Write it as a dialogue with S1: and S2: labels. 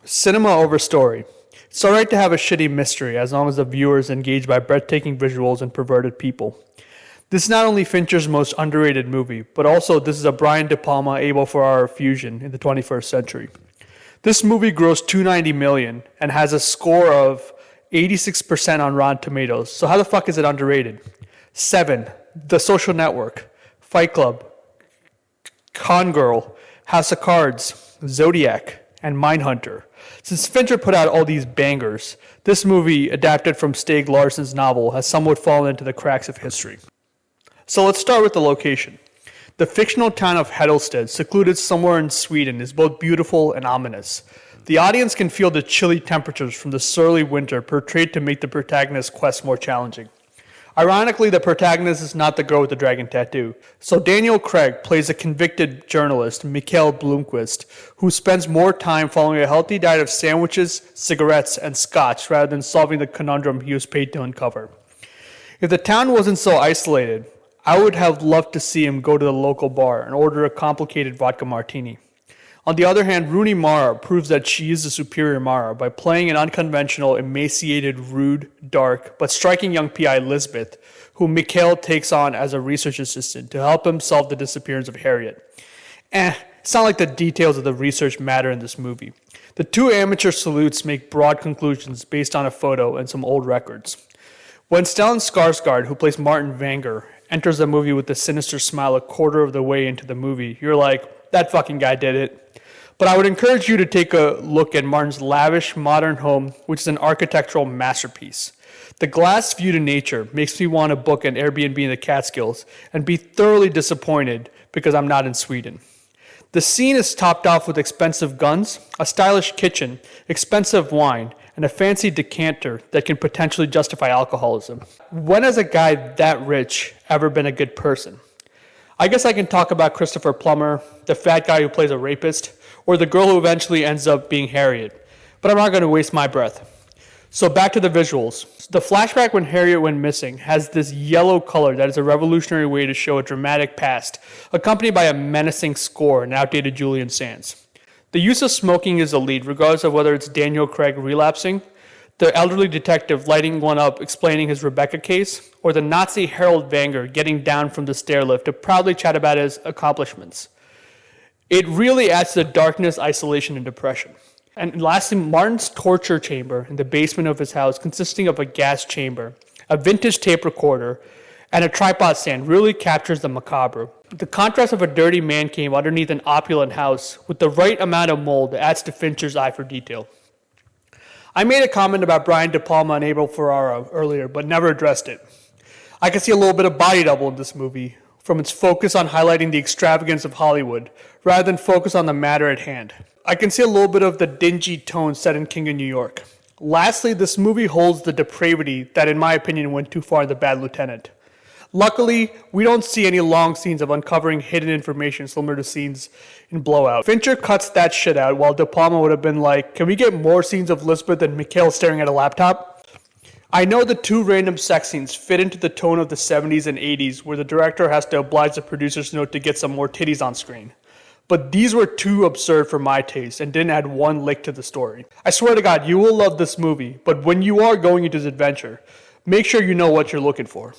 S1: Cinema over story. It's alright to have a shitty mystery as long as the viewer is engaged by breathtaking visuals and perverted people. This is not only Fincher's most underrated movie, but also this is a Brian De Palma able for our fusion in the 21st century. This movie grossed $290 million and has a score of 86% on Rotten Tomatoes. So how the fuck is it underrated? 7. The Social Network, Fight Club, Con Girl, House of Cards, Zodiac, and Mindhunter. Since Fincher put out all these bangers, this movie, adapted from Stieg Larsson's novel, has somewhat fallen into the cracks of history. So let's start with the location. The fictional town of Hedelsted, secluded somewhere in Sweden, is both beautiful and ominous. The audience can feel the chilly temperatures from the surly winter portrayed to make the protagonist's quest more challenging. Ironically, the protagonist is not the girl with the dragon tattoo. So Daniel Craig plays a convicted journalist, Mikael Blomkvist, who spends more time following a healthy diet of sandwiches, cigarettes, and scotch rather than solving the conundrum he was paid to uncover. If the town wasn't so isolated, I would have loved to see him go to the local bar and order a complicated vodka martini. On the other hand, Rooney Mara proves that she is the superior Mara by playing an unconventional, emaciated, rude, dark, but striking young PI Lisbeth, whom Mikhail takes on as a research assistant to help him solve the disappearance of Harriet. It's not like the details of the research matter in this movie. The two amateur salutes make broad conclusions based on a photo and some old records. When Stellan Skarsgård, who plays Martin Vanger, enters the movie with a sinister smile a quarter of the way into the movie, you're like, that fucking guy did it. But I would encourage you to take a look at Martin's lavish, modern home, which is an architectural masterpiece. The glass view to nature makes me want to book an Airbnb in the Catskills and be thoroughly disappointed because I'm not in Sweden. The scene is topped off with expensive guns, a stylish kitchen, expensive wine, and a fancy decanter that can potentially justify alcoholism. When has a guy that rich ever been a good person? I guess I can talk about Christopher Plummer, the fat guy who plays a rapist, or the girl who eventually ends up being Harriet. But I'm not going to waste my breath. So back to the visuals. The flashback when Harriet went missing has this yellow color that is a revolutionary way to show a dramatic past, accompanied by a menacing score and outdated Julian Sands. The use of smoking is elite, regardless of whether it's Daniel Craig relapsing, the elderly detective lighting one up explaining his Rebecca case, or the Nazi Harold Vanger getting down from the stairlift to proudly chat about his accomplishments. It really adds to the darkness, isolation, and depression. And lastly, Martin's torture chamber in the basement of his house, consisting of a gas chamber, a vintage tape recorder, and a tripod stand, really captures the macabre. The contrast of a dirty man cave underneath an opulent house with the right amount of mold adds to Fincher's eye for detail. I made a comment about Brian De Palma and Abel Ferrara earlier, but never addressed it. I can see a little bit of body double in this movie, from its focus on highlighting the extravagance of Hollywood, rather than focus on the matter at hand. I can see a little bit of the dingy tone set in King of New York. Lastly, this movie holds the depravity that, in my opinion, went too far in The Bad Lieutenant. Luckily, we don't see any long scenes of uncovering hidden information similar to scenes in Blowout. Fincher cuts that shit out, while De Palma would have been like, can we get more scenes of Lisbeth and Mikhail staring at a laptop? I know the two random sex scenes fit into the tone of the 70s and 80s, where the director has to oblige the producer's note to get some more titties on screen. But these were too absurd for my taste and didn't add one lick to the story. I swear to God, you will love this movie, but when you are going into this adventure, make sure you know what you're looking for.